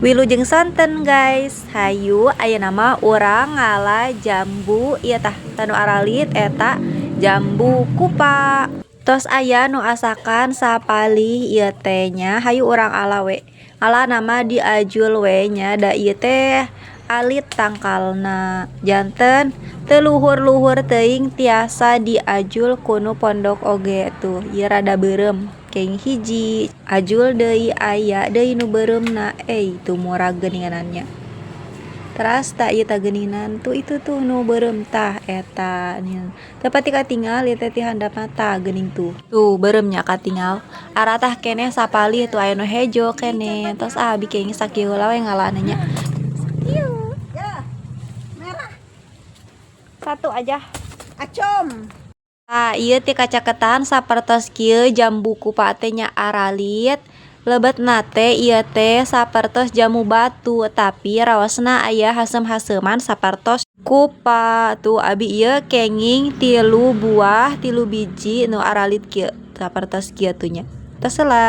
Wilujeng santen guys, hayu aya nama urang ngala jambu ieu tah tanu aralit eta jambu kupa. Tos aya nu asakan sapalih ieu teh nya hayu urang ala we. Ala nama diajul we nya da ieu teh alit tangkalna. Janten teu luhur-luhur teuing tiasa diajul kunu pondok oge tuh ieu rada beureum. Keng hiji ajul deui aya deui nu beureumna itu murah geuningannya. Teras tak ieu tah geuninan tuh itu tuh nu beureum tah eta teu pati katinggal ieu teh ti handapna tah geuning tuh. Tuh beureumnya katinggal. Ara tah keneh sapalih tuh aya nu hejo keneh. Tos abi kenging sakieu heula we ngalana nya. Sakieu. Ya, merah. Satu aja. Acom. Ieu ti kacaketan sapertos kieu jambu kupa teh nya aralit. Lebetna teh ieu teh sapertos jamu batu, tapi raosna aya hasem-haseman sapertos kupa. Tuh abi ieu kenging 3 buah 3 biji nu aralit kieu sapertos kieu tuh nya. Tos heula.